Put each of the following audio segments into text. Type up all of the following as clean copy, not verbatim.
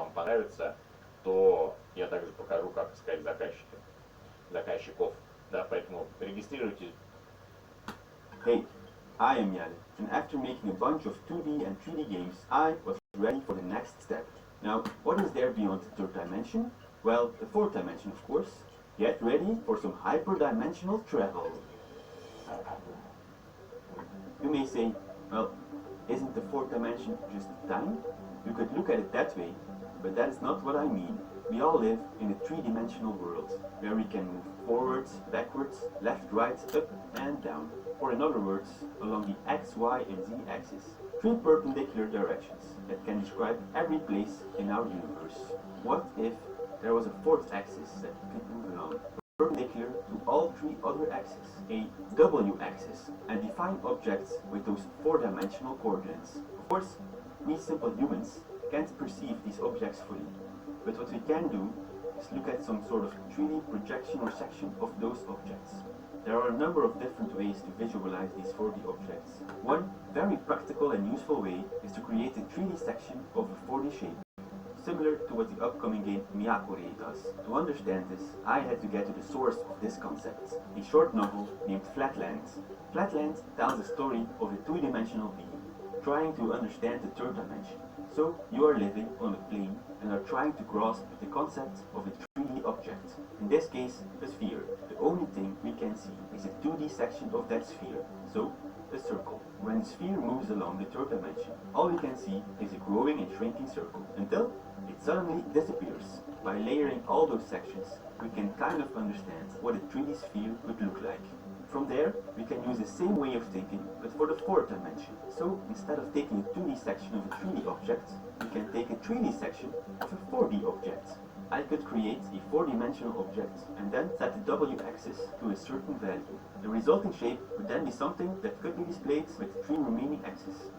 вам понравится, то я также покажу, как искать заказчиков. Да, поэтому регистрируйтесь. Hey, I am Jan, and after making a bunch of 2D and 3D games, I was ready for the next step. Now, what is there beyond the third dimension? Well, the fourth dimension, of course. Get ready for some hyperdimensional travel. You may say, well, isn't the fourth dimension just time? You could look at it that way, but that is not what I mean. We all live in a three-dimensional world, where we can move forwards, backwards, left, right, up and down. Or in other words, along the x, y and z axis. Three perpendicular directions that can describe every place in our universe. What if there was a fourth axis that we could move along, perpendicular to all three other axes, a w-axis, and define objects with those four-dimensional coordinates? Of course, we simple humans can't perceive these objects fully, but what we can do is look at some sort of 3D projection or section of those objects. There are a number of different ways to visualize these 4D objects. One very practical and useful way is to create a 3D section of a 4D shape, similar to what the upcoming game Miyakore does. To understand this, I had to get to the source of this concept, a short novel named Flatland. Flatland tells the story of a two-dimensional being trying to understand the third dimension. So you are living on a plane and are trying to grasp the concept of a 3D object. In this case, a sphere. The only thing we can see is a 2D section of that sphere, so a circle. When the sphere moves along the third dimension, all we can see is a growing and shrinking circle, until it suddenly disappears. By layering all those sections, we can kind of understand what a 3D sphere would look like. From there, we can use the same way of thinking, but for the fourth dimension. So, instead of taking a 2D section of a 3D object, we can take a 3D section of a 4D object. I could create a four-dimensional object and then set the w-axis to a certain value. The resulting shape would then be something that could be displayed with three remaining axes.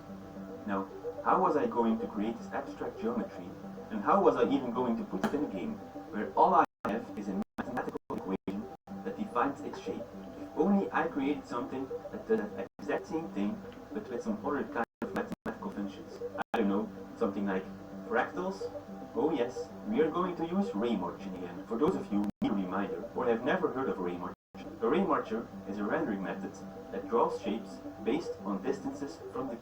Now, how was I going to create this abstract geometry, and how was I even going to put it in a game, where all I have is a mathematical equation that defines its shape? If only I created something that does that exact same thing, but with some other kind of mathematical functions. I don't know, something like fractals? Oh yes, we are going to use ray marching again. For those of you who need a reminder or have never heard of ray marching, a ray marcher is a rendering method that draws shapes based on distances from the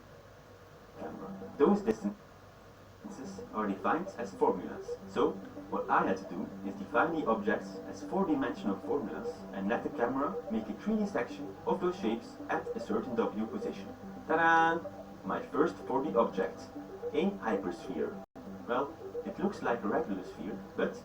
camera. Those distances are defined as formulas. So, what I had to do is define the objects as four-dimensional formulas and let the camera make a 3D section of those shapes at a certain W position. Ta-da! My first 4D object, a hypersphere. Well, it looks like a regular sphere, but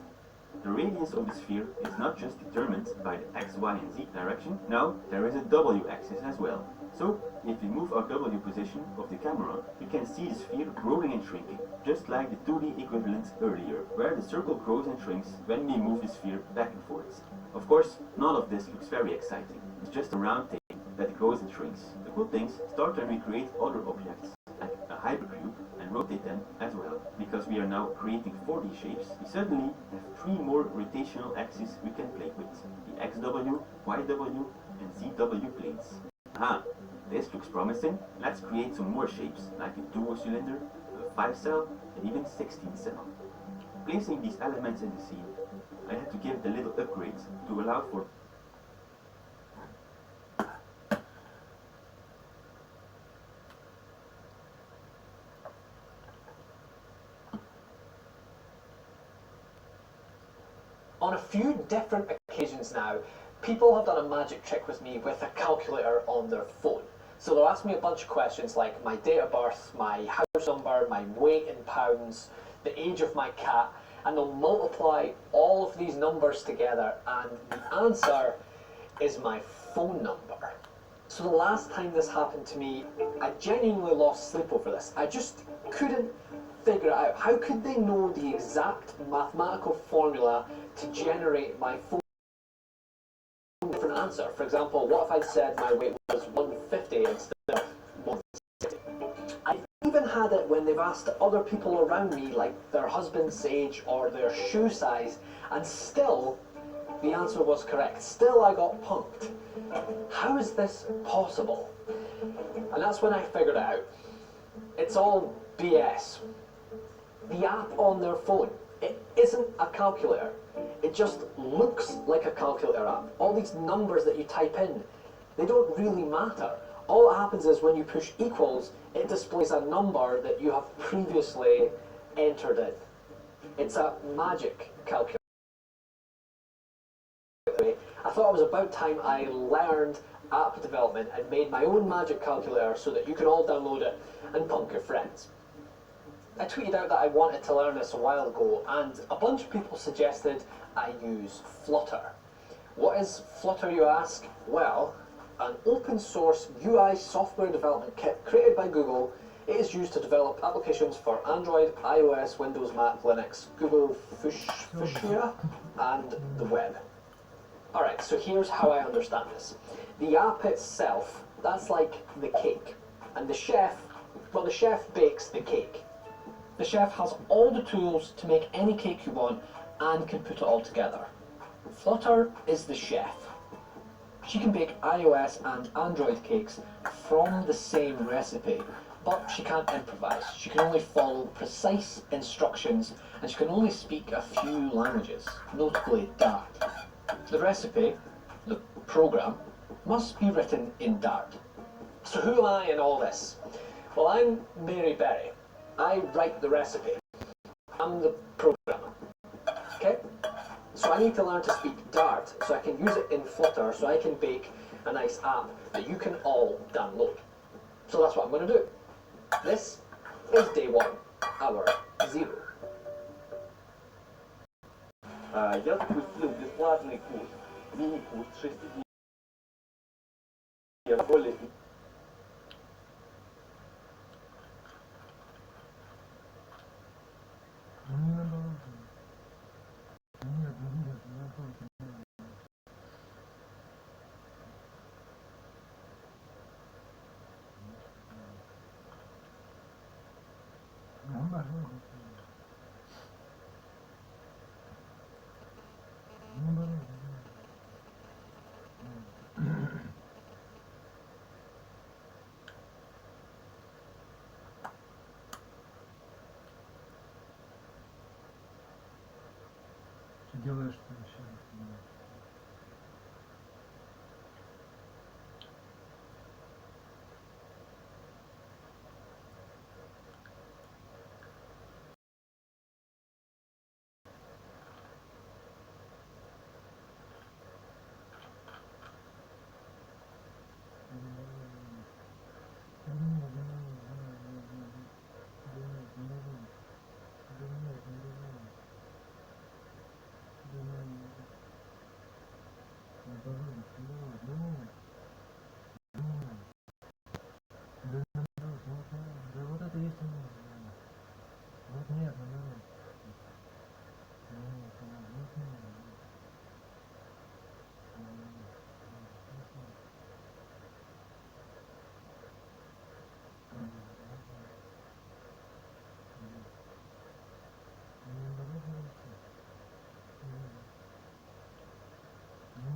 the radius of the sphere is not just determined by the x, y and z direction. Now, there is a w-axis as well. So, if we move our w position of the camera, we can see the sphere growing and shrinking, just like the 2D equivalent earlier, where the circle grows and shrinks when we move the sphere back and forth. Of course, none of this looks very exciting. It's just a round thing that grows and shrinks. The cool things start when we create other objects, like a hypercube, and rotate them as well. Because we are now creating 4D shapes, we suddenly have three more rotational axes we can play with, the XW, YW, and ZW planes. Aha, this looks promising. Let's create some more shapes, like a duo cylinder, a 5-cell, and even 16-cell. Placing these elements in the scene, I had to give it a little upgrade to allow for On a few different occasions now, people have done a magic trick with me with a calculator on their phone. So they'll ask me a bunch of questions like my date of birth, my house number, my weight in pounds, the age of my cat, and they'll multiply all of these numbers together, and the answer is my phone number. So the last time this happened to me, I genuinely lost sleep over this. I just couldn't figure it out. How could they know the exact mathematical formula to generate my phone different answer? For example, what if I'd said my weight was 150 instead of 160? I've even had it when they've asked other people around me, like their husband's age or their shoe size, and still the answer was correct. Still I got punked. How is this possible? And that's when I figured it out. It's all BS. the app on their phone, it isn't a calculator. It just looks like a calculator app. All these numbers that you type in, they don't really matter. All that happens is when you push equals, it displays a number that you have previously entered in. It's a magic calculator. I thought it was about time I learned app development and made my own magic calculator so that you can all download it and punk your friends. I tweeted out that I wanted to learn this a while ago, and a bunch of people suggested I use Flutter. What is Flutter, you ask? Well, an open source UI software development kit created by Google. It is used to develop applications for Android, iOS, Windows, Mac, Linux, Google Fuchsia, and the web. Alright, so here's how I understand this. The app itself, that's like the cake. And the chef, well, the chef bakes the cake. The chef has all the tools to make any cake you want and can put it all together. Flutter is the chef. She can bake iOS and Android cakes from the same recipe, but she can't improvise. She can only follow precise instructions, and she can only speak a few languages, notably Dart. The recipe, the program, must be written in Dart. So who am I in all this? Well, I'm Mary Berry. I write the recipe. I'm the programmer. Okay? So I need to learn to speak Dart so I can use it in Flutter so I can bake a nice app that you can all download. So that's what I'm going to do. This is day 1, hour 0. Я запустил бесплатный курс, мини-курс 6 дней в школе. Делаешь что еще? Да вот это есть вот нет,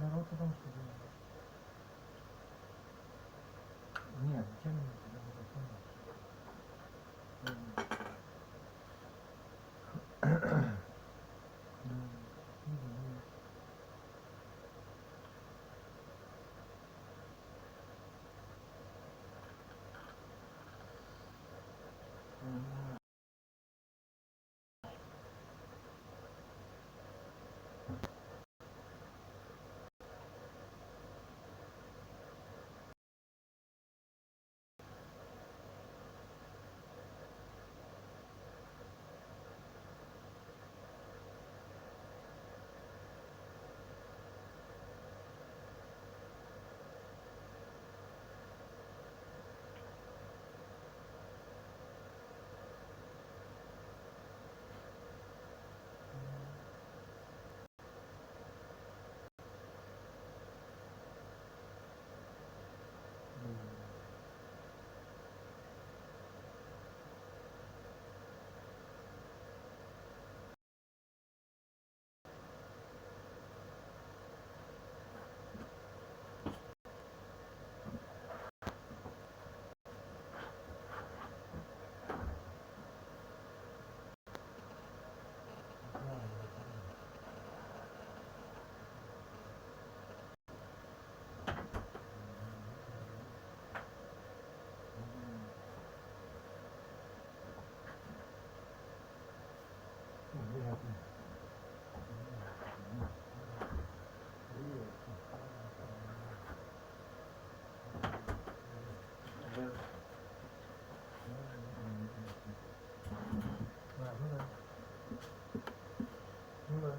народ потому что нет, зачем мне тебя Ну да.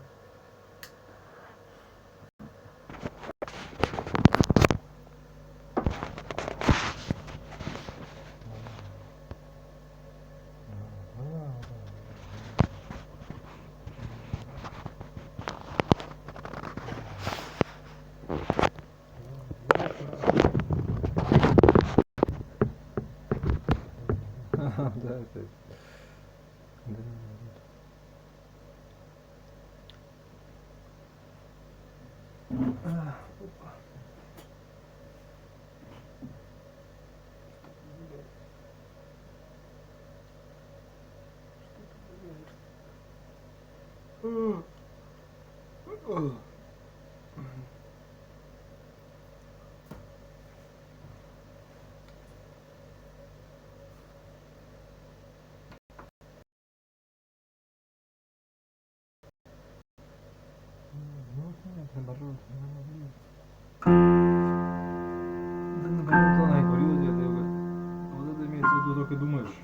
Да, это... Да, ну, нет, наоборот, да наоборот, она и говорила, где-то, вот это имеется в виду, только думаешь,